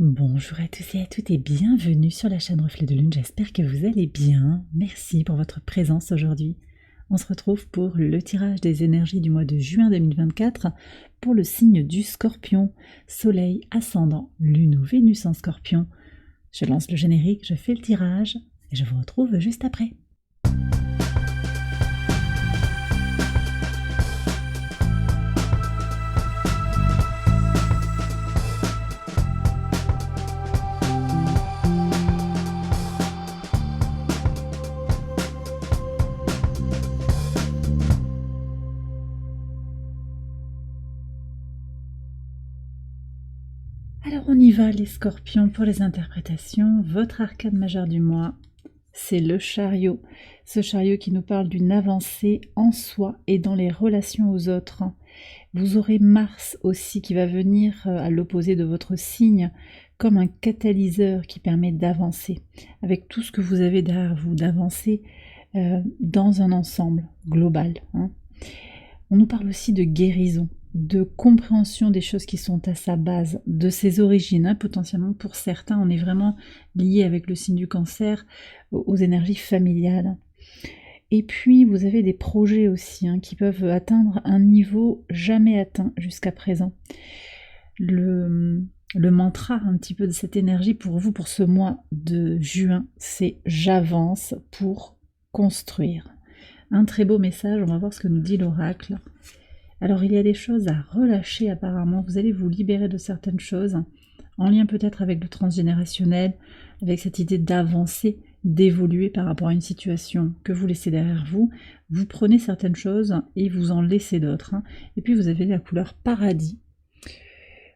Bonjour à tous et à toutes et bienvenue sur la chaîne Reflet de Lune, j'espère que vous allez bien. Merci pour votre présence aujourd'hui. On se retrouve pour le tirage des énergies du mois de juin 2024 pour le signe du Scorpion, Soleil, Ascendant, Lune ou Vénus en Scorpion. Je lance le générique, je fais le tirage et je vous retrouve juste après. Alors on y va les scorpions pour les interprétations. Votre arcane majeur du mois, c'est le chariot. Ce chariot qui nous parle d'une avancée en soi et dans les relations aux autres. Vous aurez Mars aussi qui va venir à l'opposé de votre signe comme un catalyseur qui permet d'avancer avec tout ce que vous avez derrière vous, d'avancer dans un ensemble global. On nous parle aussi de guérison, de compréhension des choses qui sont à sa base, de ses origines. Potentiellement pour certains, on est vraiment lié avec le signe du Cancer aux énergies familiales. Et puis vous avez des projets aussi qui peuvent atteindre un niveau jamais atteint jusqu'à présent. Le mantra un petit peu de cette énergie pour vous, pour ce mois de juin, c'est « j'avance pour construire ». Un très beau message, on va voir ce que nous dit l'oracle. Alors il y a des choses à relâcher apparemment, vous allez vous libérer de certaines choses, en lien peut-être avec le transgénérationnel, avec cette idée d'avancer, d'évoluer par rapport à une situation que vous laissez derrière vous. Vous prenez certaines choses et vous en laissez d'autres. Et puis vous avez la couleur paradis.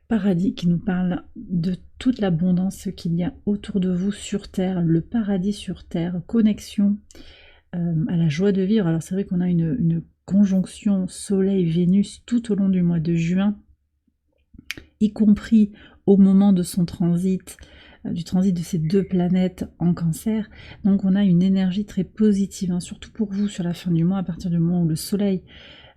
Paradis qui nous parle de toute l'abondance qu'il y a autour de vous sur Terre, le paradis sur Terre, connexion à la joie de vivre. Alors c'est vrai qu'on a une conjonction Soleil-Vénus tout au long du mois de juin, y compris au moment de son transit, du transit de ces deux planètes en Cancer. Donc on a une énergie très positive, surtout pour vous sur la fin du mois, à partir du moment où le Soleil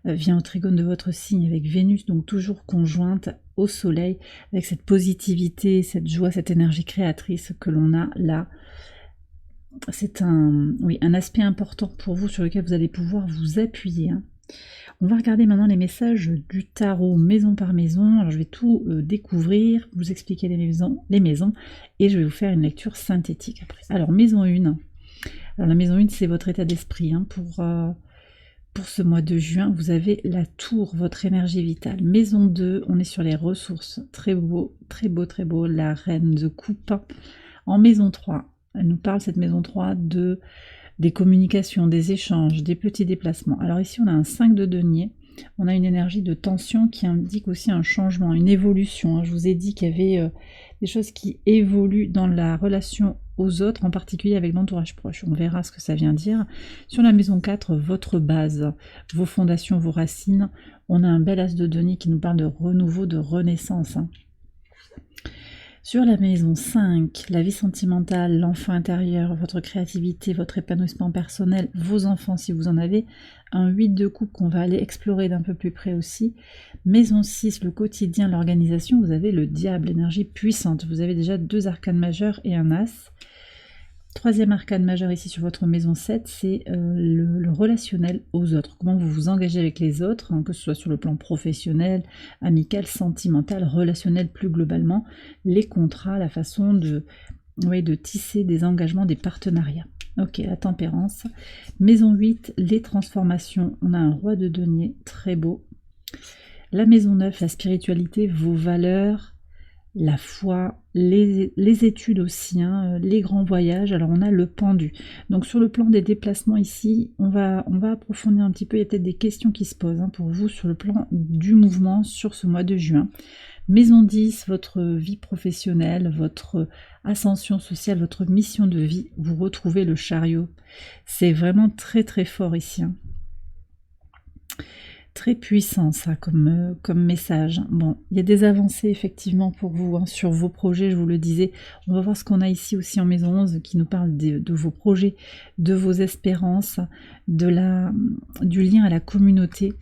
vient au trigone de votre signe avec Vénus, donc toujours conjointe au Soleil, avec cette positivité, cette joie, cette énergie créatrice que l'on a là. C'est un aspect important pour vous sur lequel vous allez pouvoir vous appuyer. On va regarder maintenant les messages du tarot maison par maison. Alors je vais tout découvrir, vous expliquer les maisons et je vais vous faire une lecture synthétique après. Alors maison 1. Alors la maison 1 c'est votre état d'esprit pour ce mois de juin. Vous avez la tour, votre énergie vitale. Maison 2, on est sur les ressources. Très beau, très beau, très beau. La reine de coupe. En maison 3, elle nous parle, cette maison 3, des communications, des échanges, des petits déplacements. Alors ici, on a un 5 de denier. On a une énergie de tension qui indique aussi un changement, une évolution. Je vous ai dit qu'il y avait des choses qui évoluent dans la relation aux autres, en particulier avec l'entourage proche. On verra ce que ça vient dire. Sur la maison 4, votre base, vos fondations, vos racines. On a un bel as de denier qui nous parle de renouveau, de renaissance. Sur la maison 5, la vie sentimentale, l'enfant intérieur, votre créativité, votre épanouissement personnel, vos enfants si vous en avez, un 8 de coupe qu'on va aller explorer d'un peu plus près aussi. Maison 6, le quotidien, l'organisation, vous avez le diable, énergie puissante. Vous avez déjà 2 arcanes majeures et un as. Troisième arcane majeur ici sur votre maison 7, c'est le relationnel aux autres. Comment vous vous engagez avec les autres, que ce soit sur le plan professionnel, amical, sentimental, relationnel plus globalement, les contrats, la façon de tisser des engagements, des partenariats. Ok, la tempérance. Maison 8, les transformations. On a un roi de denier, très beau. La maison 9, la spiritualité, vos valeurs, la foi, les études aussi, les grands voyages. Alors on a le pendu. Donc sur le plan des déplacements ici, on va approfondir un petit peu. Il y a peut-être des questions qui se posent pour vous sur le plan du mouvement sur ce mois de juin. Maison 10, votre vie professionnelle, votre ascension sociale, votre mission de vie. Vous retrouvez le chariot. C'est vraiment très très fort ici. Très puissant ça comme message. Bon, il y a des avancées effectivement pour vous sur vos projets, je vous le disais. On va voir ce qu'on a ici aussi en maison 11 qui nous parle de vos projets, de vos espérances, du lien à la communauté.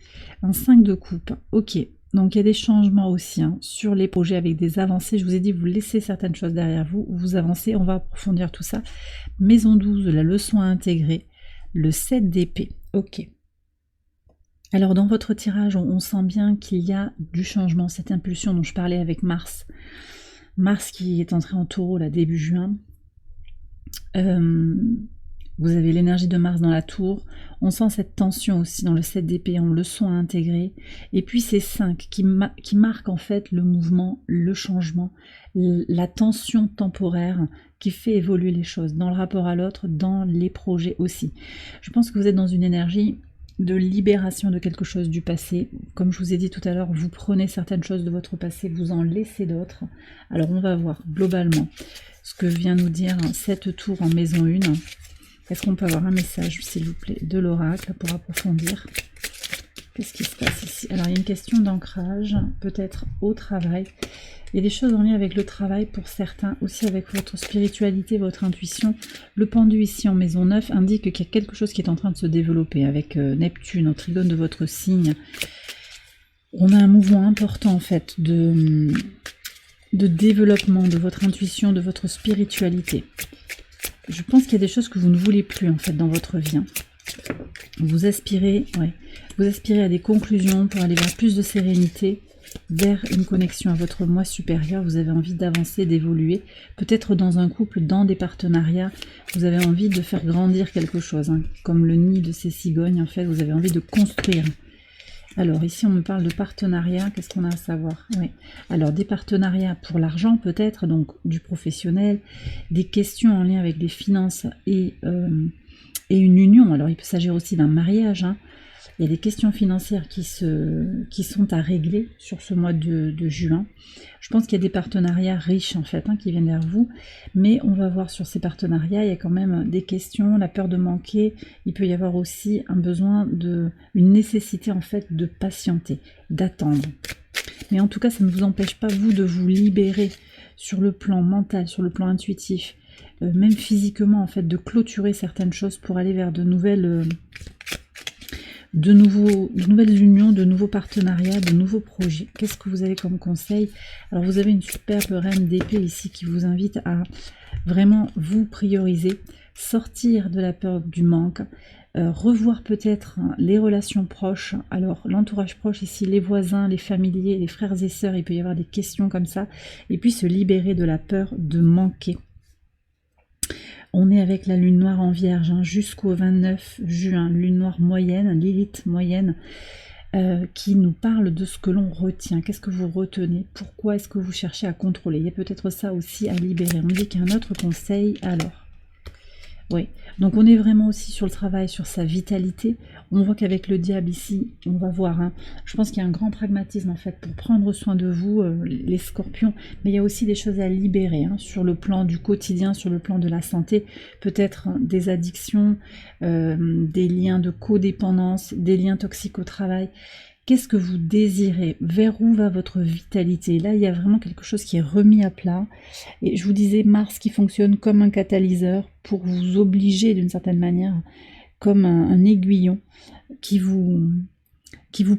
Un 5 de coupe. Ok, Donc il y a des changements aussi hein, sur les projets avec des avancées. Je vous ai dit, vous laissez certaines choses derrière vous, vous avancez, on va approfondir tout ça. Maison 12, la leçon à intégrer, le 7 d'épée. Ok. Alors dans votre tirage, on sent bien qu'il y a du changement, cette impulsion dont je parlais avec Mars. Mars qui est entré en taureau là début juin. Vous avez l'énergie de Mars dans la tour. On sent cette tension aussi dans le 7 d'épée, on le sent à intégrer. Et puis ces 5 qui marquent en fait le mouvement, le changement, la tension temporaire qui fait évoluer les choses dans le rapport à l'autre, dans les projets aussi. Je pense que vous êtes dans une énergie de libération de quelque chose du passé. Comme je vous ai dit tout à l'heure, vous prenez certaines choses de votre passé, vous en laissez d'autres. Alors on va voir globalement ce que vient nous dire cette tour en maison 1. Est-ce qu'on peut avoir un message, s'il vous plaît, de l'oracle pour approfondir? Qu'est-ce qui se passe ici? Alors, il y a une question d'ancrage, peut-être au travail. Il y a des choses en lien avec le travail pour certains, aussi avec votre spiritualité, votre intuition. Le pendu ici en maison 9 indique qu'il y a quelque chose qui est en train de se développer avec Neptune, au trigone de votre signe. On a un mouvement important, en fait, de développement de votre intuition, de votre spiritualité. Je pense qu'il y a des choses que vous ne voulez plus en fait dans votre vie. Vous aspirez à des conclusions pour aller vers plus de sérénité, vers une connexion à votre moi supérieur. Vous avez envie d'avancer, d'évoluer, peut-être dans un couple, dans des partenariats. Vous avez envie de faire grandir quelque chose, hein. Comme le nid de ces cigognes, en fait, vous avez envie de construire. Alors ici on me parle de partenariat, qu'est-ce qu'on a à savoir? Oui. Alors des partenariats pour l'argent peut-être, donc du professionnel, des questions en lien avec les finances et une union. Alors il peut s'agir aussi d'un mariage, hein. Il y a des questions financières qui sont à régler sur ce mois de juin. Je pense qu'il y a des partenariats riches en fait hein, qui viennent vers vous, mais on va voir sur ces partenariats, il y a quand même des questions, la peur de manquer, il peut y avoir aussi un besoin une nécessité en fait de patienter, d'attendre. Mais en tout cas, ça ne vous empêche pas vous de vous libérer sur le plan mental, sur le plan intuitif, même physiquement en fait, de clôturer certaines choses pour aller vers de nouvelles unions, de nouveaux partenariats, de nouveaux projets. Qu'est-ce que vous avez comme conseil? Alors vous avez une superbe reine d'épée ici qui vous invite à vraiment vous prioriser, sortir de la peur du manque, revoir peut-être les relations proches. Alors l'entourage proche ici, les voisins, les familiers, les frères et sœurs, il peut y avoir des questions comme ça, et puis se libérer de la peur de manquer. On est avec la lune noire en vierge hein, jusqu'au 29 juin, lune noire moyenne, Lilith moyenne, qui nous parle de ce que l'on retient. Qu'est-ce que vous retenez? Pourquoi est-ce que vous cherchez à contrôler? Il y a peut-être ça aussi à libérer. On me dit qu'il y a un autre conseil, alors. Oui, donc on est vraiment aussi sur le travail, sur sa vitalité. On voit qu'avec le diable ici, on va voir, hein, je pense qu'il y a un grand pragmatisme en fait pour prendre soin de vous, les scorpions, mais il y a aussi des choses à libérer hein, sur le plan du quotidien, sur le plan de la santé, peut-être hein, des addictions, des liens de codépendance, des liens toxiques au travail. Qu'est-ce que vous désirez? Vers où va votre vitalité? Là, il y a vraiment quelque chose qui est remis à plat. Et je vous disais, Mars qui fonctionne comme un catalyseur pour vous obliger d'une certaine manière, comme un aiguillon qui vous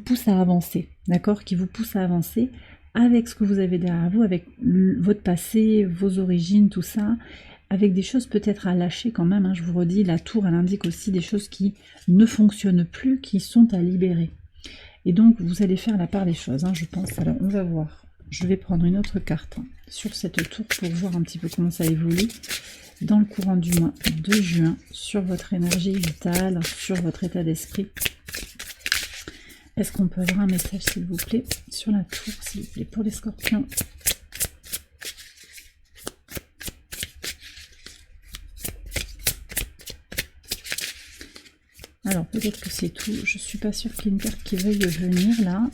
pousse à avancer, d'accord? Qui vous pousse à avancer avec ce que vous avez derrière vous, avec votre passé, vos origines, tout ça, avec des choses peut-être à lâcher quand même. Hein, je vous redis, la tour, elle indique aussi des choses qui ne fonctionnent plus, qui sont à libérer. Et donc, vous allez faire la part des choses, hein, je pense. Alors, on va voir. Je vais prendre une autre carte hein, sur cette tour pour voir un petit peu comment ça évolue dans le courant du mois de juin, sur votre énergie vitale, sur votre état d'esprit. Est-ce qu'on peut avoir un message, s'il vous plaît, sur la tour, s'il vous plaît, pour les scorpions? Alors, peut-être que c'est tout. Je suis pas sûre qu'il y ait une carte qui veuille venir, là.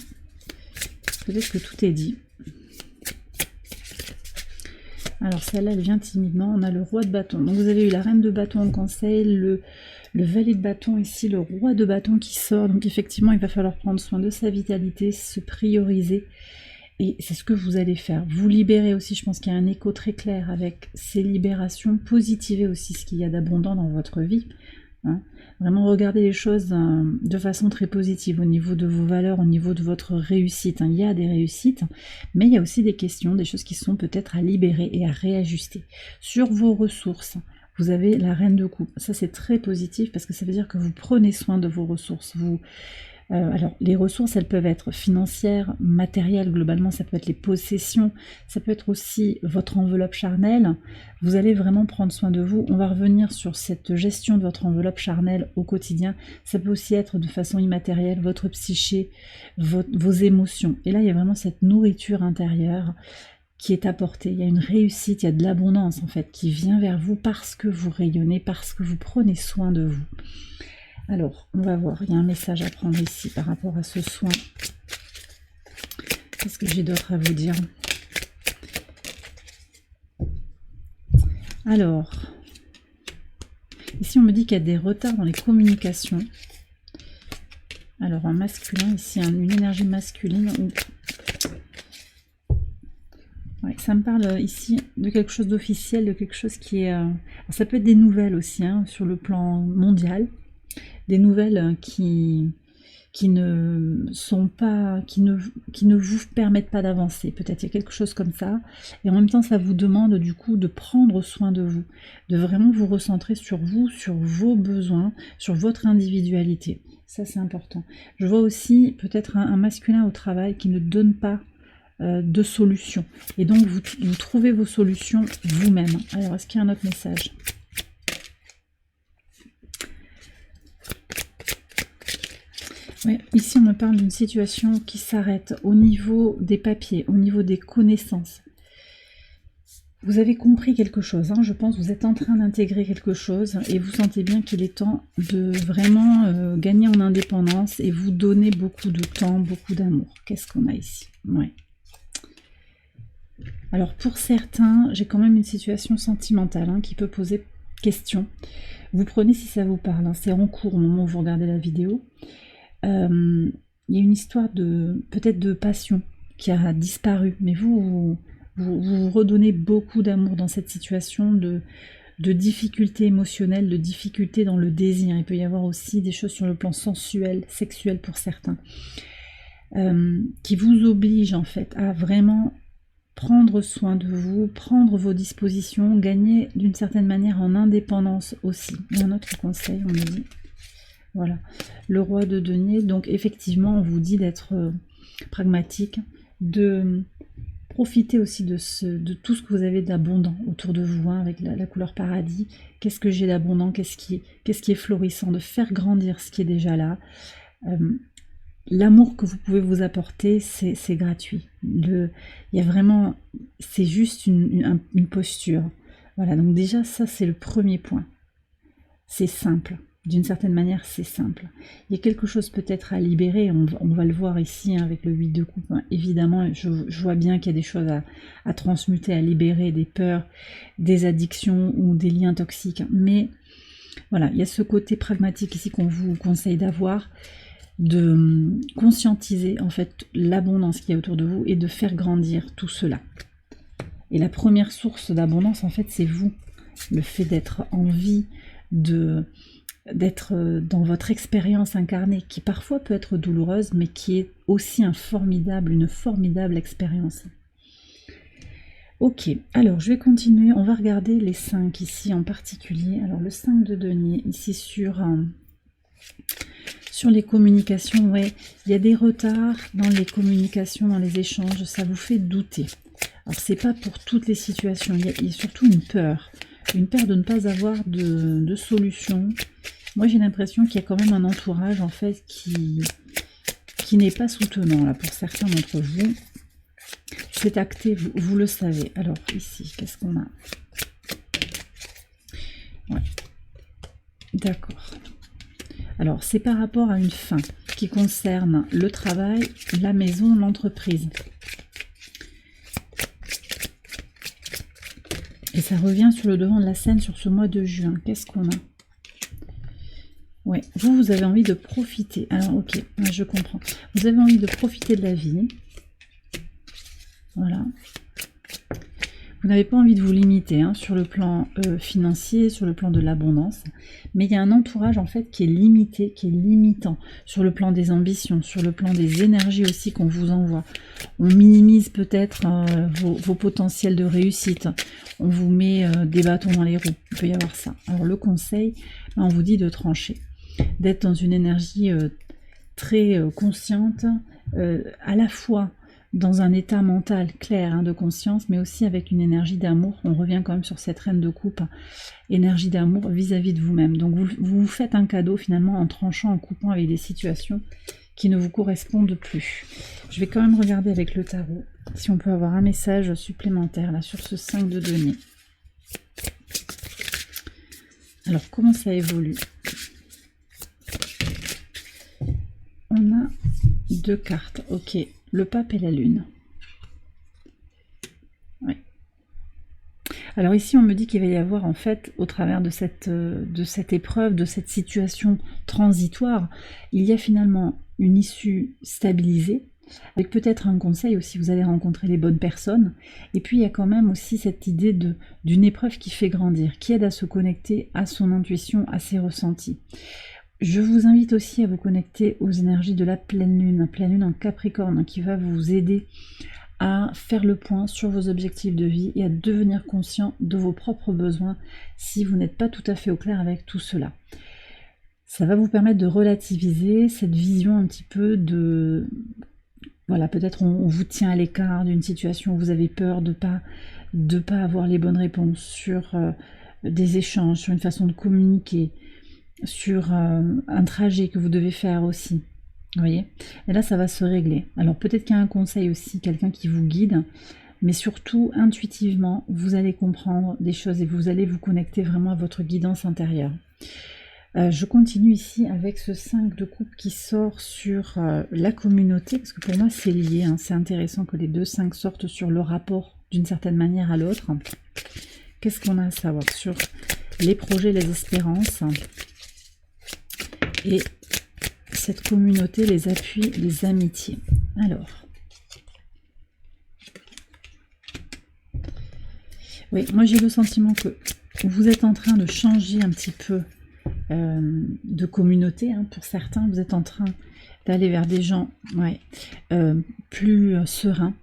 Peut-être que tout est dit. Alors, celle-là, elle vient timidement. On a le roi de bâton. Donc, vous avez eu la reine de bâton en conseil, le valet de bâton ici, le roi de bâton qui sort. Donc, effectivement, il va falloir prendre soin de sa vitalité, se prioriser. Et c'est ce que vous allez faire. Vous libérez aussi, je pense qu'il y a un écho très clair avec ces libérations. Positivez aussi ce qu'il y a d'abondant dans votre vie. hein. Vraiment regarder les choses de façon très positive au niveau de vos valeurs, au niveau de votre réussite, hein. Il y a des réussites, mais il y a aussi des questions, des choses qui sont peut-être à libérer et à réajuster. Sur vos ressources, vous avez la reine de coupe. Ça, c'est très positif parce que ça veut dire que vous prenez soin de vos ressources. Alors, les ressources, elles peuvent être financières, matérielles, globalement, ça peut être les possessions, ça peut être aussi votre enveloppe charnelle. Vous allez vraiment prendre soin de vous. On va revenir sur cette gestion de votre enveloppe charnelle au quotidien. Ça peut aussi être de façon immatérielle, votre psyché, vos émotions. Et là, il y a vraiment cette nourriture intérieure qui est apportée. Il y a une réussite, il y a de l'abondance, en fait, qui vient vers vous parce que vous rayonnez, parce que vous prenez soin de vous. Alors, on va voir, il y a un message à prendre ici par rapport à ce soin. Qu'est-ce que j'ai d'autre à vous dire? Alors, ici on me dit qu'il y a des retards dans les communications. Alors, un masculin, ici, une énergie masculine. Ouais, ça me parle ici de quelque chose d'officiel, de quelque chose qui est... ça peut être des nouvelles aussi, hein, sur le plan mondial. Des nouvelles qui ne sont pas, qui ne vous permettent pas d'avancer. Peut-être il y a quelque chose comme ça. Et en même temps, ça vous demande du coup de prendre soin de vous, de vraiment vous recentrer sur vous, sur vos besoins, sur votre individualité. Ça, c'est important. Je vois aussi peut-être un masculin au travail qui ne donne pas de solution. Et donc, vous trouvez vos solutions vous-même. Alors, est-ce qu'il y a un autre message ? Ouais, ici, on me parle d'une situation qui s'arrête au niveau des papiers, au niveau des connaissances. Vous avez compris quelque chose, hein, je pense, vous êtes en train d'intégrer quelque chose et vous sentez bien qu'il est temps de vraiment gagner en indépendance et vous donner beaucoup de temps, beaucoup d'amour. Qu'est-ce qu'on a ici? Ouais. Alors, pour certains, j'ai quand même une situation sentimentale hein, qui peut poser question. Vous prenez si ça vous parle, hein, c'est en cours au moment où vous regardez la vidéo. Il y a une histoire peut-être de passion qui a disparu, mais vous redonnez beaucoup d'amour dans cette situation de difficultés émotionnelles, de difficultés dans le désir. Il peut y avoir aussi des choses sur le plan sensuel, sexuel pour certains, qui vous obligent en fait à vraiment prendre soin de vous, prendre vos dispositions, gagner d'une certaine manière en indépendance aussi. Il y a un autre conseil, on me dit. Voilà, le roi de denier. Donc effectivement, on vous dit d'être pragmatique, de profiter aussi de tout ce que vous avez d'abondant autour de vous, hein, avec la couleur paradis. Qu'est-ce que j'ai d'abondant, qu'est-ce qui est florissant, de faire grandir ce qui est déjà là. L'amour que vous pouvez vous apporter, c'est gratuit. Il y a vraiment, c'est juste une posture. Voilà, donc déjà ça c'est le premier point. C'est simple. D'une certaine manière, c'est simple. Il y a quelque chose peut-être à libérer, on va le voir ici hein, avec le 8 de coupe. Hein. Évidemment, je vois bien qu'il y a des choses à transmuter, à libérer, des peurs, des addictions ou des liens toxiques. Mais voilà, il y a ce côté pragmatique ici qu'on vous conseille d'avoir, de conscientiser en fait l'abondance qu'il y a autour de vous et de faire grandir tout cela. Et la première source d'abondance, en fait, c'est vous. Le fait d'être en vie, d'être dans votre expérience incarnée, qui parfois peut être douloureuse, mais qui est aussi une formidable expérience. Ok, alors je vais continuer, on va regarder les 5 ici en particulier. Alors le 5 de denier, ici sur les communications, ouais, il y a des retards dans les communications, dans les échanges, ça vous fait douter. Alors c'est pas pour toutes les situations, il y a surtout une peur de ne pas avoir de solution. Moi j'ai l'impression qu'il y a quand même un entourage en fait qui n'est pas soutenant là pour certains d'entre vous. C'est acté, vous le savez. Alors ici, qu'est-ce qu'on a? Ouais. D'accord. Alors c'est par rapport à une fin qui concerne le travail, la maison, l'entreprise. Et ça revient sur le devant de la scène sur ce mois de juin. Qu'est-ce qu'on a? Ouais, vous avez envie de profiter. Alors, ok, je comprends. Vous avez envie de profiter de la vie. Voilà. Vous n'avez pas envie de vous limiter hein, sur le plan financier, sur le plan de l'abondance, mais il y a un entourage en fait qui est limité, qui est limitant, sur le plan des ambitions, sur le plan des énergies aussi qu'on vous envoie. On minimise peut-être vos potentiels de réussite, on vous met des bâtons dans les roues, il peut y avoir ça. Alors le conseil, on vous dit de trancher, d'être dans une énergie très consciente, à la fois dans un état mental clair hein, de conscience, mais aussi avec une énergie d'amour. On revient quand même sur cette reine de coupe, hein, énergie d'amour vis-à-vis de vous-même. Donc vous vous faites un cadeau finalement en tranchant, en coupant avec des situations qui ne vous correspondent plus. Je vais quand même regarder avec le tarot si on peut avoir un message supplémentaire là sur ce 5 de denier. Alors comment ça évolue? On a 2 cartes, ok. Le pape et la lune. Oui. Alors ici, on me dit qu'il va y avoir en fait, au travers de cette épreuve, de cette situation transitoire, il y a finalement une issue stabilisée, avec peut-être un conseil aussi, vous allez rencontrer les bonnes personnes. Et puis il y a quand même aussi cette idée d'une épreuve qui fait grandir, qui aide à se connecter à son intuition, à ses ressentis. Je vous invite aussi à vous connecter aux énergies de la pleine lune en Capricorne, qui va vous aider à faire le point sur vos objectifs de vie et à devenir conscient de vos propres besoins si vous n'êtes pas tout à fait au clair avec tout cela. Ça va vous permettre de relativiser cette vision un petit peu de... Voilà, peut-être on vous tient à l'écart d'une situation où vous avez peur de pas avoir les bonnes réponses sur des échanges, sur une façon de communiquer, sur un trajet que vous devez faire aussi, vous voyez, et là ça va se régler. Alors peut-être qu'il y a un conseil aussi, quelqu'un qui vous guide, mais surtout intuitivement vous allez comprendre des choses et vous allez vous connecter vraiment à votre guidance intérieure. Je continue ici avec ce 5 de coupe qui sort sur la communauté, parce que pour moi c'est lié, hein. C'est intéressant que les 2 5 sortent sur le rapport d'une certaine manière à l'autre. Qu'est-ce qu'on a à savoir sur les projets, les espérances et cette communauté, les appuis, les amitiés. Alors, oui, moi j'ai le sentiment que vous êtes en train de changer un petit peu de communauté, hein, pour certains, vous êtes en train d'aller vers des gens plus sereins,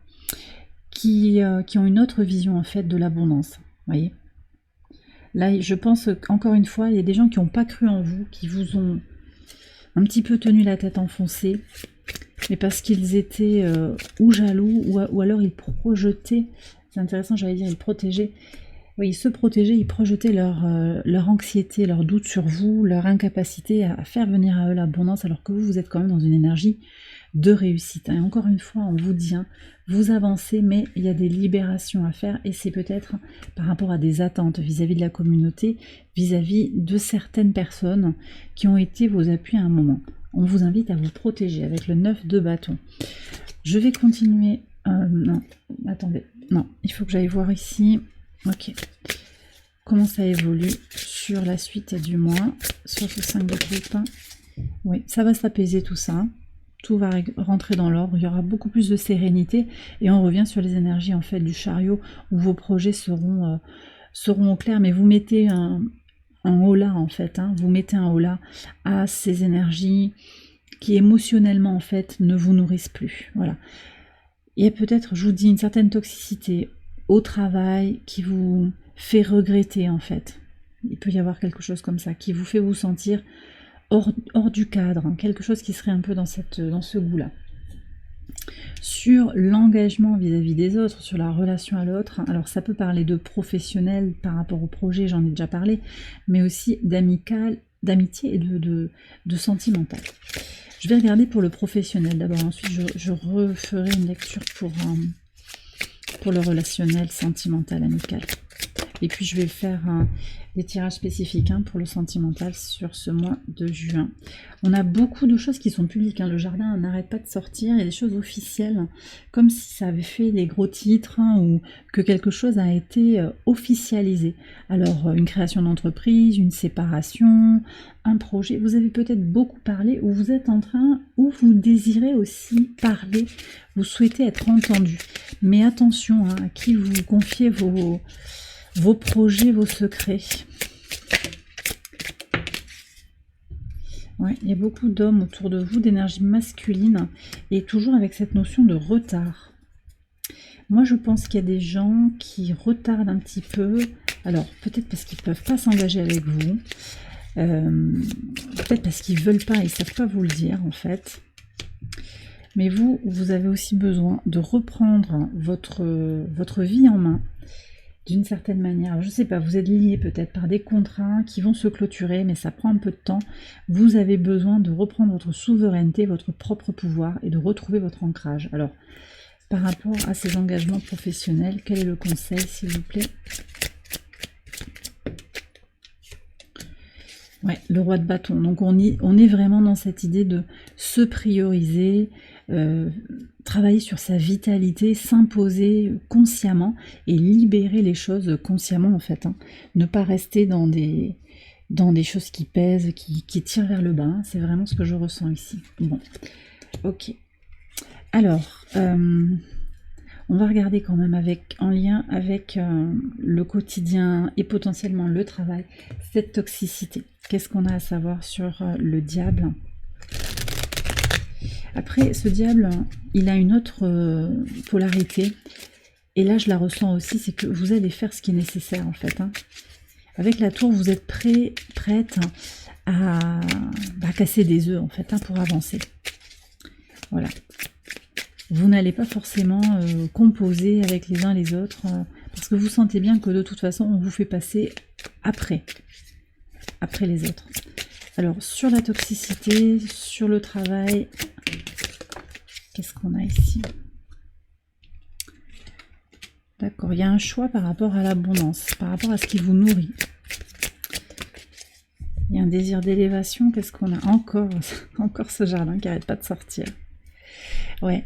qui ont une autre vision en fait de l'abondance, voyez. Là, je pense qu'encore une fois, il y a des gens qui n'ont pas cru en vous, qui vous ont un petit peu tenu la tête enfoncée, mais parce qu'ils étaient ou jaloux, ou alors ils projetaient, c'est intéressant, j'allais dire, ils protégeaient, oui, ils se protégeaient, ils projetaient leur anxiété, leur doute sur vous, leur incapacité à faire venir à eux l'abondance, alors que vous êtes quand même dans une énergie de réussite. Et encore une fois, on vous dit, hein, vous avancez, mais il y a des libérations à faire, et c'est peut-être par rapport à des attentes vis-à-vis de la communauté, vis-à-vis de certaines personnes qui ont été vos appuis à un moment. On vous invite à vous protéger avec le 9 de bâton. Je vais continuer... non, attendez. Non, il faut que j'aille voir ici. Ok. Comment ça évolue sur la suite du mois, sur ce 5 de coupe. Oui, ça va s'apaiser tout ça. Tout va rentrer dans l'ordre, il y aura beaucoup plus de sérénité et on revient sur les énergies en fait du chariot où vos projets seront au clair, mais vous mettez un holà en fait, hein, vous mettez un holà à ces énergies qui émotionnellement en fait ne vous nourrissent plus. Voilà. Il y a peut-être, je vous dis, une certaine toxicité au travail qui vous fait regretter en fait. Il peut y avoir quelque chose comme ça qui vous fait vous sentir hors du cadre, hein, quelque chose qui serait un peu dans ce goût-là. Sur l'engagement vis-à-vis des autres, sur la relation à l'autre, alors ça peut parler de professionnel par rapport au projet, j'en ai déjà parlé, mais aussi d'amical, d'amitié et de sentimental. Je vais regarder pour le professionnel d'abord, ensuite je referai une lecture pour le relationnel, sentimental, amical. Et puis je vais faire des tirages spécifiques pour le sentimental sur ce mois de juin. On a beaucoup de choses qui sont publiques, le jardin n'arrête pas de sortir, il y a des choses officielles, comme si ça avait fait des gros titres ou que quelque chose a été officialisé. Alors une création d'entreprise, une séparation, un projet, vous avez peut-être beaucoup parlé ou vous êtes en train, ou vous désirez aussi parler, vous souhaitez être entendu. Mais attention à qui vous confiez vos projets, vos secrets. Ouais, il y a beaucoup d'hommes autour de vous, d'énergie masculine, et toujours avec cette notion de retard. Moi, je pense qu'il y a des gens qui retardent un petit peu. Alors, peut-être parce qu'ils ne peuvent pas s'engager avec vous. Peut-être parce qu'ils ne veulent pas, ils ne savent pas vous le dire, en fait. Mais vous avez aussi besoin de reprendre votre vie en main. D'une certaine manière, je ne sais pas, vous êtes liés peut-être par des contrats qui vont se clôturer, mais ça prend un peu de temps. Vous avez besoin de reprendre votre souveraineté, votre propre pouvoir et de retrouver votre ancrage. Alors, par rapport à ces engagements professionnels, quel est le conseil, s'il vous plaît? Ouais, le roi de bâton. Donc on est vraiment dans cette idée de se prioriser, travailler sur sa vitalité, s'imposer consciemment et libérer les choses consciemment en fait. Ne pas rester dans des choses qui pèsent, qui tirent vers le bas. C'est vraiment ce que je ressens ici. Bon, ok. Alors, on va regarder quand même en lien avec le quotidien et potentiellement le travail, cette toxicité. Qu'est-ce qu'on a à savoir sur le diable? Après, ce diable, il a une autre polarité. Et là, je la ressens aussi, c'est que vous allez faire ce qui est nécessaire, en fait. Avec la tour, vous êtes prête à casser des œufs, en fait, pour avancer. Voilà. Vous n'allez pas forcément composer avec les uns les autres, parce que vous sentez bien que de toute façon, on vous fait passer après les autres. Alors, sur la toxicité, sur le travail, qu'est-ce qu'on a ici? D'accord, il y a un choix par rapport à l'abondance, par rapport à ce qui vous nourrit. Il y a un désir d'élévation, qu'est-ce qu'on a? Encore ce jardin qui n'arrête pas de sortir. Ouais.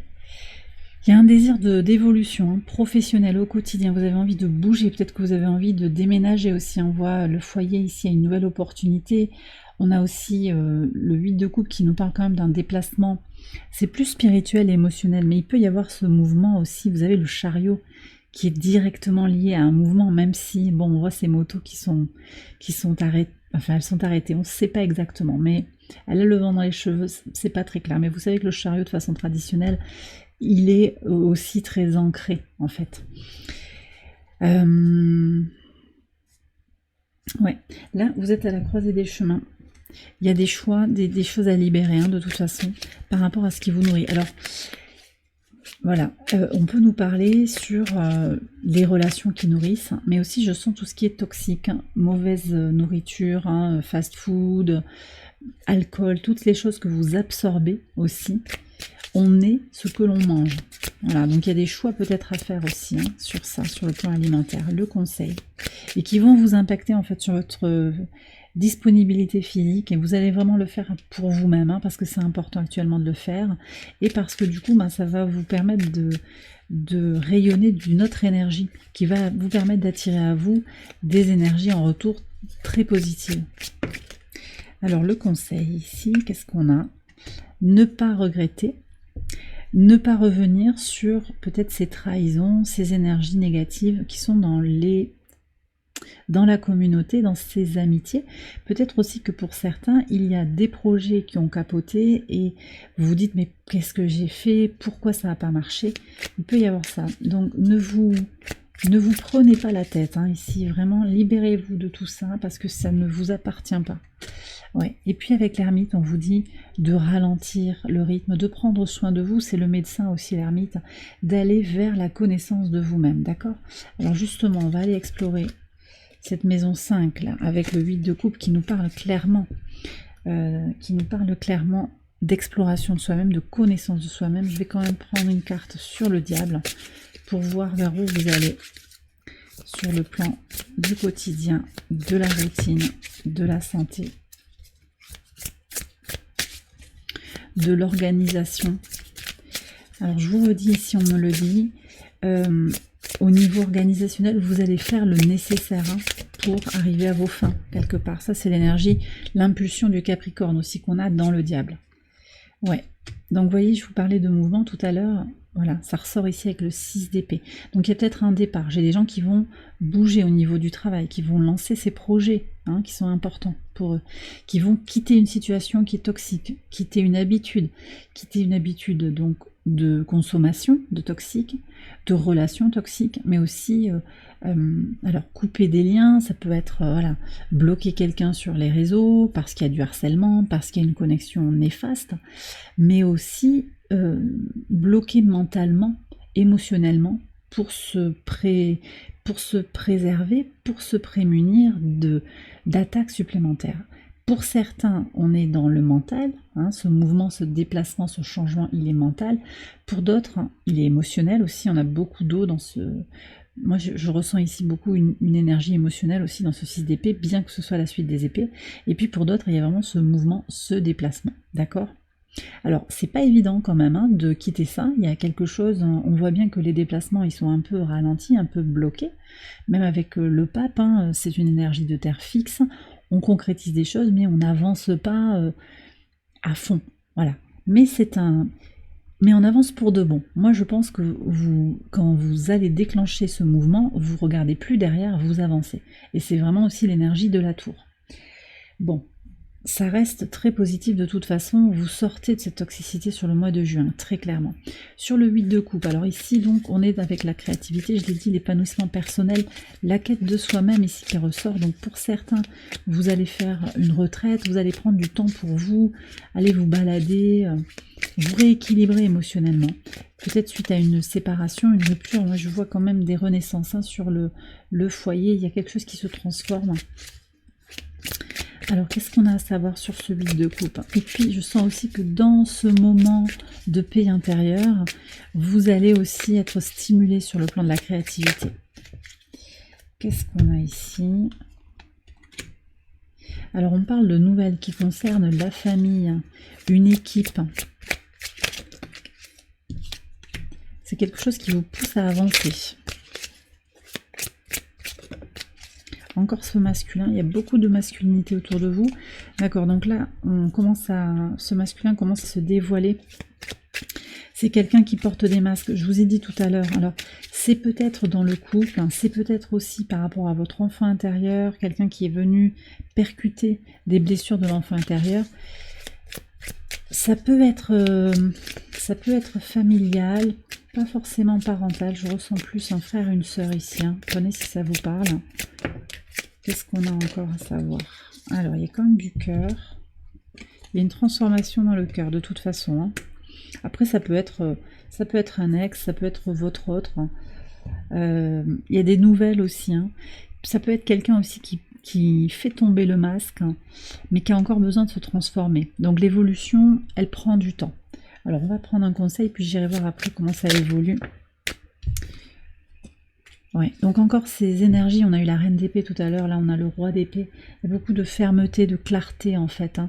Il y a un désir d'évolution professionnelle au quotidien. Vous avez envie de bouger, peut-être que vous avez envie de déménager aussi. On voit le foyer ici, il y a une nouvelle opportunité. On a aussi le 8 de coupe qui nous parle quand même d'un déplacement. C'est plus spirituel et émotionnel, mais il peut y avoir ce mouvement aussi. Vous avez le chariot qui est directement lié à un mouvement, même si, bon, on voit ces motos qui sont arrêtées. Enfin, elles sont arrêtées, on ne sait pas exactement, mais elle a le vent dans les cheveux, c'est pas très clair. Mais vous savez que le chariot, de façon traditionnelle, il est aussi très ancré, en fait. Ouais, là, vous êtes à la croisée des chemins. Il y a des choix, des choses à libérer, de toute façon, par rapport à ce qui vous nourrit. Alors, voilà, on peut nous parler sur les relations qui nourrissent, mais aussi je sens tout ce qui est toxique, mauvaise nourriture, fast-food, alcool, toutes les choses que vous absorbez aussi. On est ce que l'on mange. Voilà, donc il y a des choix peut-être à faire aussi sur ça, sur le plan alimentaire, le conseil. Et qui vont vous impacter en fait sur votre disponibilité physique. Et vous allez vraiment le faire pour vous-même, parce que c'est important actuellement de le faire. Et parce que du coup, ça va vous permettre de rayonner d'une autre énergie qui va vous permettre d'attirer à vous des énergies en retour très positives. Alors le conseil ici, qu'est-ce qu'on a? Ne pas regretter. Ne pas revenir sur peut-être ces trahisons, ces énergies négatives qui sont dans la communauté, dans ces amitiés. Peut-être aussi que pour certains, il y a des projets qui ont capoté et vous vous dites mais qu'est-ce que j'ai fait? Pourquoi ça n'a pas marché? Il peut y avoir ça. Donc ne vous prenez pas la tête ici, vraiment libérez-vous de tout ça parce que ça ne vous appartient pas. Ouais. Et puis avec l'ermite, on vous dit de ralentir le rythme, de prendre soin de vous, c'est le médecin aussi l'ermite, d'aller vers la connaissance de vous-même, d'accord? Alors justement, on va aller explorer cette maison 5 là, avec le 8 de coupe qui nous parle clairement, d'exploration de soi-même, de connaissance de soi-même. Je vais quand même prendre une carte sur le diable pour voir vers où vous allez. sur le plan du quotidien, de la routine, de la santé, de l'organisation. Alors je vous redis, si on me le dit, au niveau organisationnel, vous allez faire le nécessaire pour arriver à vos fins, quelque part. Ça, c'est l'énergie, l'impulsion du Capricorne aussi qu'on a dans le diable. Ouais, donc vous voyez, je vous parlais de mouvement tout à l'heure. Voilà, ça ressort ici avec le 6 d'épée. Donc il y a peut-être un départ. J'ai des gens qui vont bouger au niveau du travail, qui vont lancer ces projets qui sont importants pour eux, qui vont quitter une situation qui est toxique, quitter une habitude donc de consommation, de toxique, de relations toxiques, mais aussi alors couper des liens, ça peut être voilà, bloquer quelqu'un sur les réseaux parce qu'il y a du harcèlement, parce qu'il y a une connexion néfaste, mais aussi bloquer mentalement, émotionnellement, pour se préserver, pour se prémunir d'attaques supplémentaires. Pour certains, on est dans le mental, ce mouvement, ce déplacement, ce changement, il est mental. Pour d'autres, il est émotionnel aussi, on a beaucoup d'eau dans ce... Moi, je ressens ici beaucoup une énergie émotionnelle aussi dans ce 6 d'épée, bien que ce soit la suite des épées. Et puis pour d'autres, il y a vraiment ce mouvement, ce déplacement, d'accord ? Alors, c'est pas évident quand même de quitter ça, il y a quelque chose, on voit bien que les déplacements, ils sont un peu ralentis, un peu bloqués, même avec le pape, c'est une énergie de terre fixe, on concrétise des choses, mais on n'avance pas à fond, voilà. Mais on avance pour de bon. Moi, je pense que quand vous allez déclencher ce mouvement, vous regardez plus derrière, vous avancez. Et c'est vraiment aussi l'énergie de la tour. Bon. Ça reste très positif de toute façon, vous sortez de cette toxicité sur le mois de juin, très clairement. Sur le 8 de coupe, alors ici donc on est avec la créativité, je l'ai dit, l'épanouissement personnel, la quête de soi-même ici qui ressort. Donc pour certains, vous allez faire une retraite, vous allez prendre du temps pour vous, aller vous balader, vous rééquilibrer émotionnellement. Peut-être suite à une séparation, une rupture, moi je vois quand même des renaissances sur le foyer, il y a quelque chose qui se transforme. Alors, qu'est-ce qu'on a à savoir sur ce 8 de coupe? Et puis, je sens aussi que dans ce moment de paix intérieure, vous allez aussi être stimulé sur le plan de la créativité. Qu'est-ce qu'on a ici? Alors, on parle de nouvelles qui concernent la famille, une équipe. C'est quelque chose qui vous pousse à avancer. Encore ce masculin, il y a beaucoup de masculinité autour de vous. D'accord, donc là, ce masculin commence à se dévoiler. C'est quelqu'un qui porte des masques, je vous ai dit tout à l'heure. Alors, c'est peut-être dans le couple, c'est peut-être aussi par rapport à votre enfant intérieur, quelqu'un qui est venu percuter des blessures de l'enfant intérieur. Ça peut être familial, pas forcément parental. Je ressens plus un frère et une sœur ici. Prenez si ça vous parle. Qu'est-ce qu'on a encore à savoir? Alors, il y a quand même du cœur. Il y a une transformation dans le cœur, de toute façon. Après, ça peut être un ex, ça peut être votre autre. Il y a des nouvelles aussi. Ça peut être quelqu'un aussi qui fait tomber le masque, mais qui a encore besoin de se transformer. Donc, l'évolution, elle prend du temps. Alors, on va prendre un conseil, puis j'irai voir après comment ça évolue. Ouais, donc encore ces énergies, on a eu la reine d'épée tout à l'heure, là on a le roi d'épée, il y a beaucoup de fermeté, de clarté en fait,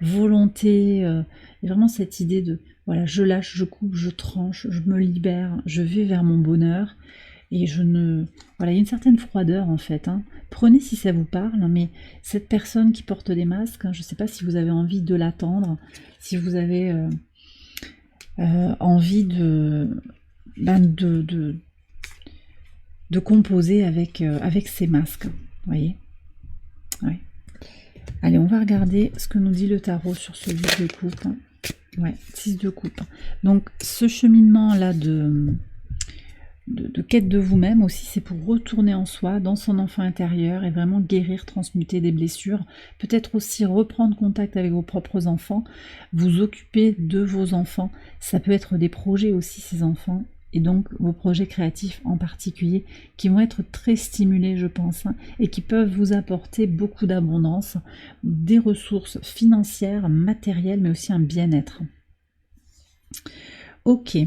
volonté, et vraiment cette idée de, voilà, je lâche, je coupe, je tranche, je me libère, je vais vers mon bonheur, et voilà, il y a une certaine froideur en fait, Prenez si ça vous parle, mais cette personne qui porte des masques, je ne sais pas si vous avez envie de l'attendre, si vous avez envie de composer avec ces masques, vous voyez. Ouais. Allez, on va regarder ce que nous dit le tarot sur ce 8 de coupe. Ouais, 6 de coupe. Donc, ce cheminement-là de quête de vous-même aussi, c'est pour retourner en soi, dans son enfant intérieur, et vraiment guérir, transmuter des blessures. Peut-être aussi reprendre contact avec vos propres enfants, vous occuper de vos enfants. Ça peut être des projets aussi, ces enfants. Et donc vos projets créatifs en particulier qui vont être très stimulés je pense et qui peuvent vous apporter beaucoup d'abondance, des ressources financières, matérielles mais aussi un bien-être. Ok,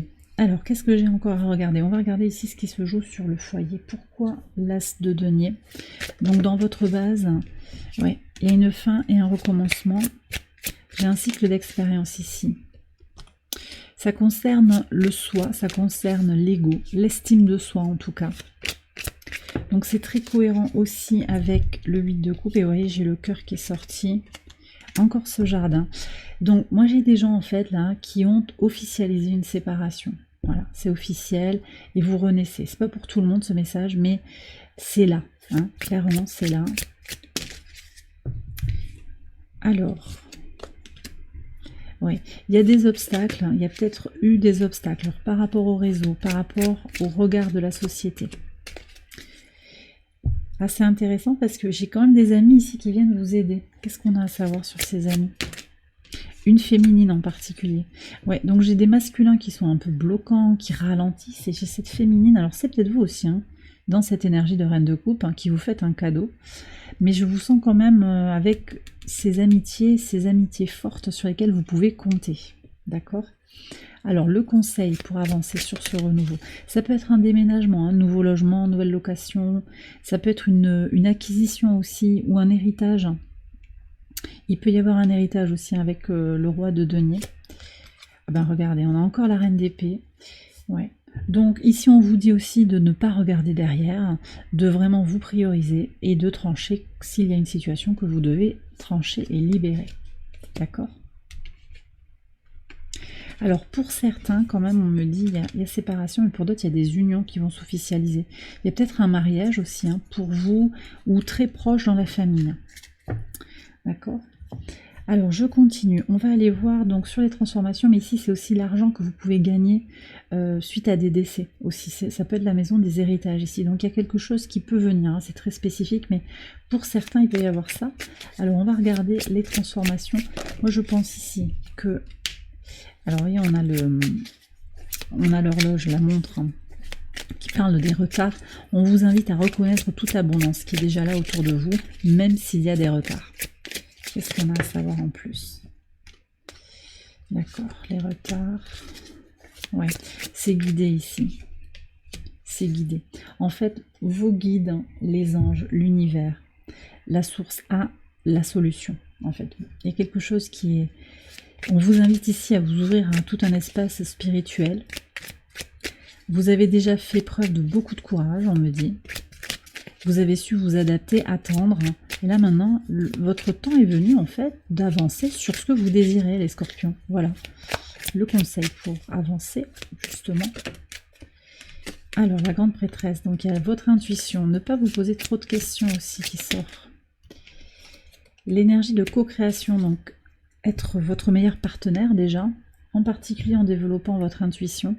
Alors, qu'est-ce que j'ai encore à regarder? On va regarder ici ce qui se joue sur le foyer. Pourquoi l'as de denier? Donc, dans votre base, ouais, il y a une fin et un recommencement. J'ai un cycle d'expérience ici. Ça concerne le soi, ça concerne l'ego, l'estime de soi en tout cas. Donc, c'est très cohérent aussi avec le 8 de coupe. Et vous voyez, j'ai le cœur qui est sorti. Encore ce jardin. Donc, moi, j'ai des gens en fait là qui ont officialisé une séparation. Voilà, c'est officiel et vous renaissez. C'est pas pour tout le monde ce message, mais c'est là. Hein, clairement, c'est là. Alors, oui, il y a des obstacles. Il y a peut-être eu des obstacles alors, par rapport au réseau, par rapport au regard de la société. C'est intéressant parce que j'ai quand même des amis ici qui viennent vous aider. Qu'est-ce qu'on a à savoir sur ces amis? Une féminine en particulier. Ouais, donc j'ai des masculins qui sont un peu bloquants, qui ralentissent, et j'ai cette féminine, alors c'est peut-être vous aussi, hein, dans cette énergie de reine de coupe, hein, qui vous fait un cadeau. Mais je vous sens quand même avec ces amitiés fortes sur lesquelles vous pouvez compter. D'accord? Alors, le conseil pour avancer sur ce renouveau, ça peut être un déménagement, un nouveau logement, une nouvelle location, ça peut être une acquisition aussi, ou un héritage. Il peut y avoir un héritage aussi avec le roi de denier. Ah ben regardez, on a encore la reine d'épée. Ouais. Donc ici, on vous dit aussi de ne pas regarder derrière, de vraiment vous prioriser et de trancher s'il y a une situation que vous devez trancher et libérer. D'accord? Alors pour certains, quand même, on me dit il y a séparation, et pour d'autres, il y a des unions qui vont s'officialiser. Il y a peut-être un mariage aussi, hein, pour vous, ou très proche dans la famille. D'accord? Alors je continue, on va aller voir donc sur les transformations, mais ici c'est aussi l'argent que vous pouvez gagner suite à des décès aussi, ça peut être la maison des héritages ici, donc il y a quelque chose qui peut venir, hein, c'est très spécifique, mais pour certains il peut y avoir ça. Alors on va regarder les transformations. Moi je pense ici que, alors voyez, on a l'horloge, la montre, hein, qui parle des retards. On vous invite à reconnaître toute l'abondance qui est déjà là autour de vous, même s'il y a des retards. Qu'est-ce qu'on a à savoir en plus? D'accord, les retards. Ouais, c'est guidé ici. C'est guidé. En fait, vos guides, les anges, l'univers, la source a la solution. En fait, il y a quelque chose qui est... On vous invite ici à vous ouvrir à tout un espace spirituel. Vous avez déjà fait preuve de beaucoup de courage, on me dit. Vous avez su vous adapter, attendre. Et là maintenant, votre temps est venu en fait d'avancer sur ce que vous désirez, les scorpions. Voilà le conseil pour avancer justement. Alors la grande prêtresse, donc il y a votre intuition, ne pas vous poser trop de questions aussi qui sort. L'énergie de co-création, donc être votre meilleur partenaire déjà, en particulier en développant votre intuition,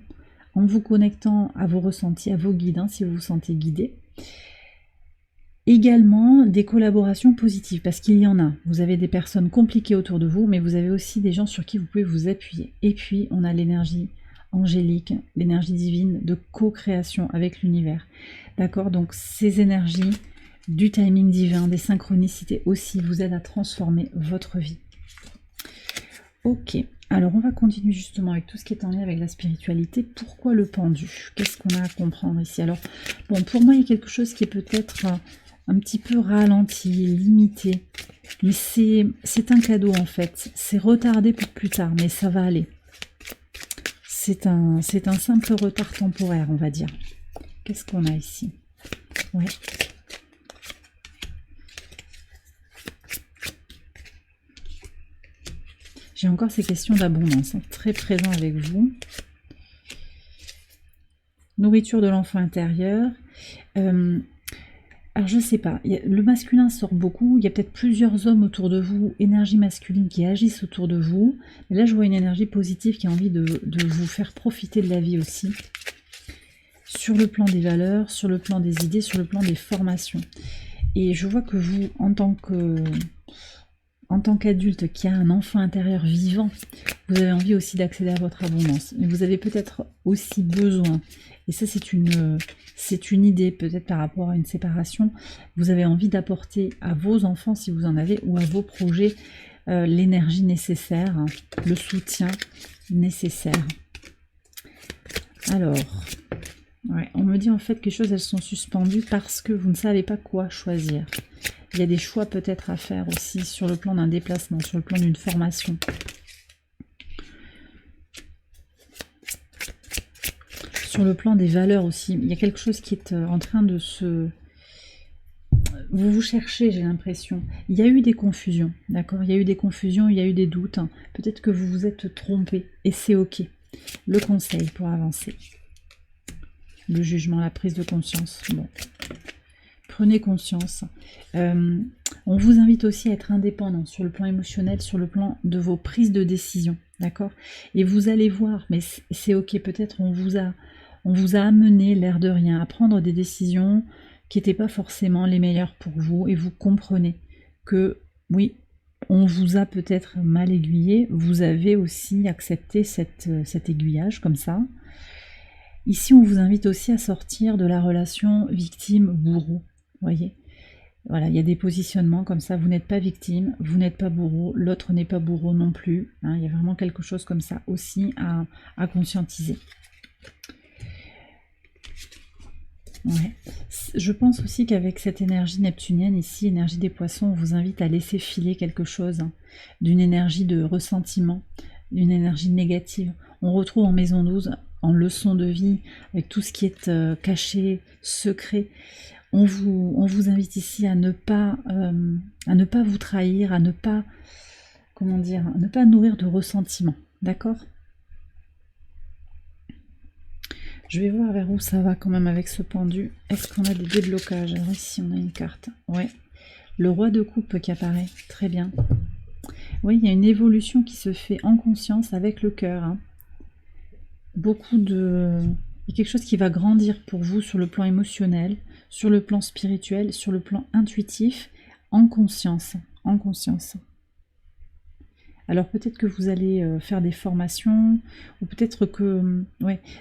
en vous connectant à vos ressentis, à vos guides, hein, si vous vous sentez guidé. Également des collaborations positives, parce qu'il y en a. Vous avez des personnes compliquées autour de vous, mais vous avez aussi des gens sur qui vous pouvez vous appuyer. Et puis, on a l'énergie angélique, l'énergie divine de co-création avec l'univers. D'accord? Donc, ces énergies du timing divin, des synchronicités aussi, vous aident à transformer votre vie. Ok. Alors, on va continuer justement avec tout ce qui est en lien avec la spiritualité. Pourquoi le pendu? Qu'est-ce qu'on a à comprendre ici? Alors, bon, pour moi, il y a quelque chose qui est peut-être un petit peu ralenti, limité. Mais c'est un cadeau en fait. C'est retardé pour plus tard, mais ça va aller. C'est un simple retard temporaire, on va dire. Qu'est-ce qu'on a ici? Ouais. J'ai encore ces questions d'abondance, hein, très présents avec vous. Nourriture de l'enfant intérieur. Alors je sais pas, le masculin sort beaucoup, il y a peut-être plusieurs hommes autour de vous, énergie masculine qui agissent autour de vous. Mais là je vois une énergie positive qui a envie de vous faire profiter de la vie aussi. Sur le plan des valeurs, sur le plan des idées, sur le plan des formations. Et je vois que vous, en tant qu'adulte qui a un enfant intérieur vivant, vous avez envie aussi d'accéder à votre abondance. Mais vous avez peut-être aussi besoin, et ça c'est une idée peut-être par rapport à une séparation, vous avez envie d'apporter à vos enfants, si vous en avez, ou à vos projets, l'énergie nécessaire, le soutien nécessaire. Alors, ouais, on me dit en fait que les choses, elles sont suspendues parce que vous ne savez pas quoi choisir. Il y a des choix peut-être à faire aussi sur le plan d'un déplacement, sur le plan d'une formation. Sur le plan des valeurs aussi, il y a quelque chose qui est en train de se... Vous vous cherchez, j'ai l'impression. Il y a eu des confusions, d'accord? Il y a eu des confusions, il y a eu des doutes. Peut-être que vous vous êtes trompé, et c'est ok. Le conseil pour avancer. Le jugement, la prise de conscience. Bon. Prenez conscience. On vous invite aussi à être indépendant sur le plan émotionnel, sur le plan de vos prises de décision, d'accord? Et vous allez voir, mais c'est ok, peut-être on vous a amené, l'air de rien, à prendre des décisions qui n'étaient pas forcément les meilleures pour vous, et vous comprenez que, oui, on vous a peut-être mal aiguillé, vous avez aussi accepté cet aiguillage comme ça. Ici, on vous invite aussi à sortir de la relation victime-bourreau, voyez. Voilà, il y a des positionnements comme ça, vous n'êtes pas victime, vous n'êtes pas bourreau, l'autre n'est pas bourreau non plus, hein, il y a vraiment quelque chose comme ça aussi à conscientiser. Ouais. Je pense aussi qu'avec cette énergie neptunienne ici, énergie des poissons, on vous invite à laisser filer quelque chose, hein, d'une énergie de ressentiment, d'une énergie négative. On retrouve en maison 12, en leçon de vie, avec tout ce qui est caché, secret. On vous invite ici à ne pas vous trahir, à ne pas, comment dire, à ne pas nourrir de ressentiment, d'accord? Je vais voir vers où ça va quand même avec ce pendu. Est-ce qu'on a des déblocages? Alors ici, on a une carte. Ouais. Le roi de coupe qui apparaît. Très bien. Oui, il y a une évolution qui se fait en conscience avec le cœur. Hein. Il y a quelque chose qui va grandir pour vous sur le plan émotionnel, sur le plan spirituel, sur le plan intuitif, en conscience. En conscience. Alors peut-être que vous allez faire des formations, ou peut-être que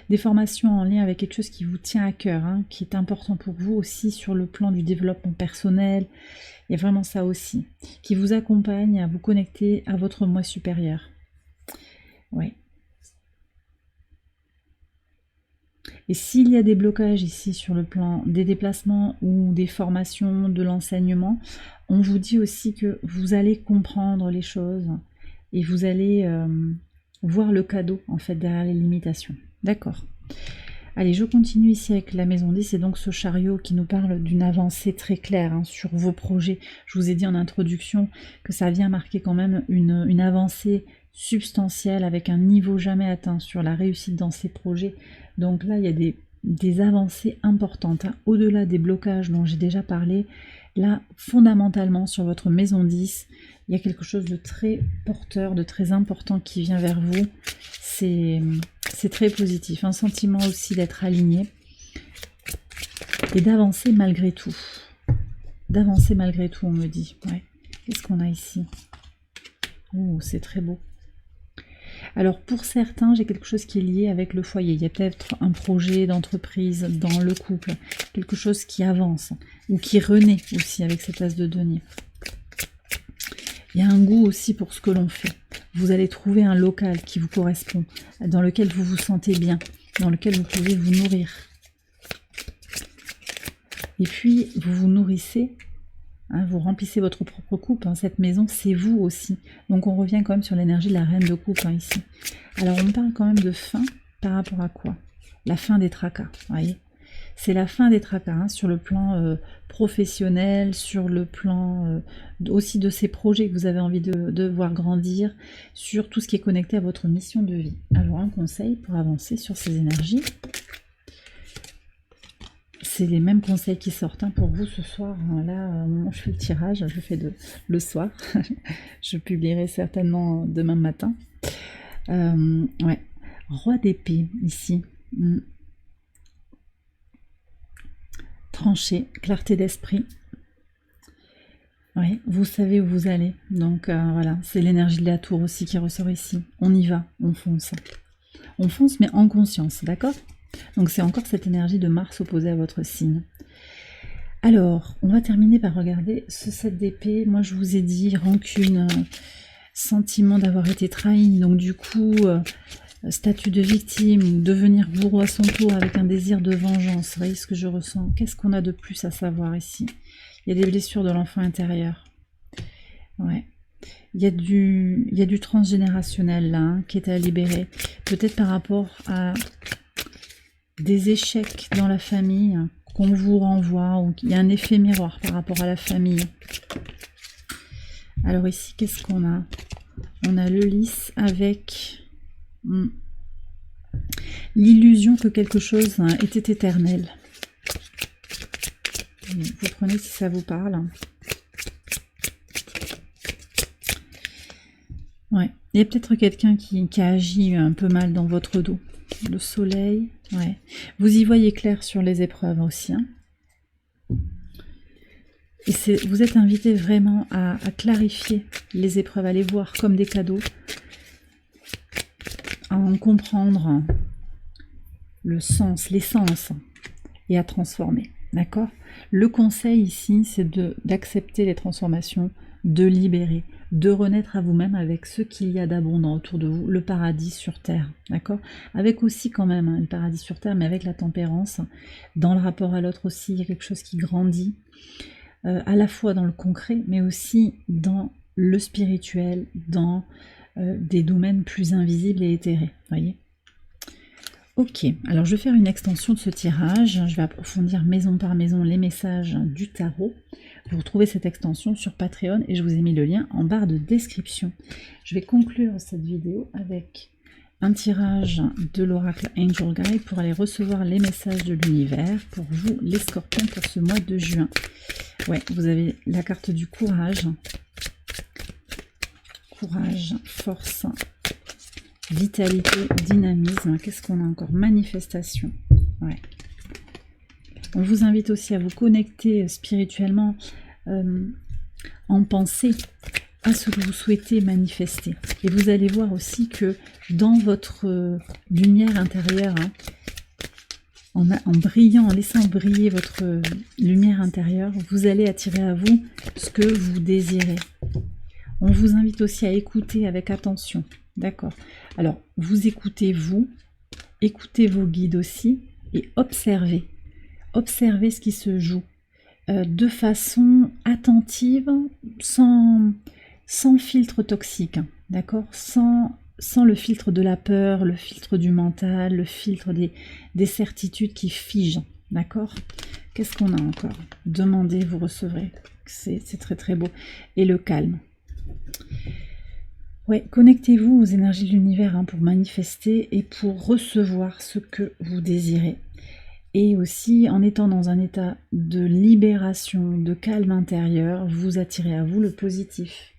des formations en lien avec quelque chose qui vous tient à cœur, hein, qui est important pour vous aussi sur le plan du développement personnel. Il y a vraiment ça aussi, qui vous accompagne à vous connecter à votre moi supérieur. Oui. Et s'il y a des blocages ici sur le plan des déplacements ou des formations, de l'enseignement, on vous dit aussi que vous allez comprendre les choses. Et vous allez voir le cadeau, en fait, derrière les limitations. D'accord. Allez, je continue ici avec la maison 10. C'est donc ce chariot qui nous parle d'une avancée très claire, hein, sur vos projets. Je vous ai dit en introduction que ça vient marquer quand même une avancée substantielle avec un niveau jamais atteint sur la réussite dans ces projets. Donc là, il y a des avancées importantes, hein, au-delà des blocages dont j'ai déjà parlé. Là, fondamentalement, sur votre maison 10, il y a quelque chose de très porteur, de très important qui vient vers vous. C'est très positif. Un sentiment aussi d'être aligné et d'avancer malgré tout. D'avancer malgré tout, on me dit. Ouais. Qu'est-ce qu'on a ici? Oh, c'est très beau. Alors pour certains, j'ai quelque chose qui est lié avec le foyer. Il y a peut-être un projet d'entreprise dans le couple, quelque chose qui avance ou qui renaît aussi avec cette as de denier. Il y a un goût aussi pour ce que l'on fait. Vous allez trouver un local qui vous correspond, dans lequel vous vous sentez bien, dans lequel vous pouvez vous nourrir. Et puis vous vous nourrissez. Hein, vous remplissez votre propre coupe, hein, cette maison c'est vous aussi. Donc on revient quand même sur l'énergie de la reine de coupe, hein, ici. Alors on parle quand même de fin par rapport à quoi? La fin des tracas, vous voyez. C'est la fin des tracas, hein, sur le plan professionnel, sur le plan aussi de ces projets que vous avez envie de voir grandir, sur tout ce qui est connecté à votre mission de vie. Alors un conseil pour avancer sur ces énergies. C'est les mêmes conseils qui sortent, hein, pour vous ce soir. Là, au moment où je fais le tirage, je le fais le soir. Je publierai certainement demain matin. Ouais. Roi d'épée, ici. Tranché, clarté d'esprit. Ouais, vous savez où vous allez. Donc voilà, c'est l'énergie de la tour aussi qui ressort ici. On y va, on fonce. On fonce, mais en conscience, d'accord ? Donc c'est encore cette énergie de Mars opposée à votre signe. Alors, on va terminer par regarder ce 7 d'épée. Moi, je vous ai dit rancune, sentiment d'avoir été trahi. Donc du coup, statut de victime ou devenir bourreau à son tour avec un désir de vengeance. Vous voyez ce que je ressens? Qu'est-ce qu'on a de plus à savoir ici? Il y a des blessures de l'enfant intérieur. Ouais. Il y a du transgénérationnel là, hein, qui est à libérer. Peut-être par rapport à des échecs dans la famille qu'on vous renvoie, ou qu'il y a un effet miroir par rapport à la famille. Alors ici, qu'est-ce qu'on a? On a le lys avec l'illusion que quelque chose était éternel. Vous prenez si ça vous parle. Ouais. Il y a peut-être quelqu'un qui a agi un peu mal dans votre dos. Le soleil, ouais. Vous y voyez clair sur les épreuves aussi. Hein. Et vous êtes invité vraiment à clarifier les épreuves, à les voir comme des cadeaux, à en comprendre le sens, l'essence, et à transformer. D'accord? Le conseil ici, c'est d'accepter les transformations, de libérer, de renaître à vous-même avec ce qu'il y a d'abondant autour de vous, le paradis sur terre, d'accord? Avec aussi quand même le paradis sur terre, mais avec la tempérance, dans le rapport à l'autre aussi, il y a quelque chose qui grandit, à la fois dans le concret, mais aussi dans le spirituel, dans des domaines plus invisibles et éthérés, voyez? Ok, alors je vais faire une extension de ce tirage, je vais approfondir maison par maison les messages du tarot. Vous retrouvez cette extension sur Patreon et je vous ai mis le lien en barre de description. Je vais conclure cette vidéo avec un tirage de l'oracle Angel Guide pour aller recevoir les messages de l'univers pour vous les scorpions pour ce mois de juin. Ouais, vous avez la carte du courage. Courage, force, vitalité, dynamisme. Qu'est-ce qu'on a encore? Manifestation. Ouais. On vous invite aussi à vous connecter spirituellement en pensée à ce que vous souhaitez manifester. Et vous allez voir aussi que dans votre lumière intérieure, hein, en brillant, en laissant briller votre lumière intérieure, vous allez attirer à vous ce que vous désirez. On vous invite aussi à écouter avec attention. D'accord. Alors, vous écoutez vous, écoutez vos guides aussi et observez. Observez ce qui se joue de façon attentive, sans filtre toxique, d'accord, sans le filtre de la peur, le filtre du mental, le filtre des certitudes qui figent, d'accord. Qu'est-ce qu'on a encore? Demandez, vous recevrez. C'est très très beau. Et le calme. Ouais, connectez-vous aux énergies de l'univers pour manifester et pour recevoir ce que vous désirez. Et aussi, en étant dans un état de libération, de calme intérieur, vous attirez à vous le positif.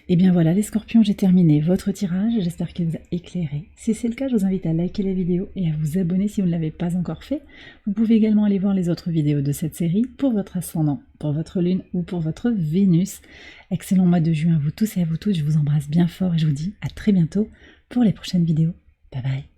Et bien voilà les scorpions, j'ai terminé votre tirage, j'espère qu'il vous a éclairé. Si c'est le cas, je vous invite à liker la vidéo et à vous abonner si vous ne l'avez pas encore fait. Vous pouvez également aller voir les autres vidéos de cette série pour votre ascendant, pour votre lune ou pour votre Vénus. Excellent mois de juin à vous tous et à vous toutes, je vous embrasse bien fort et je vous dis à très bientôt pour les prochaines vidéos. Bye bye.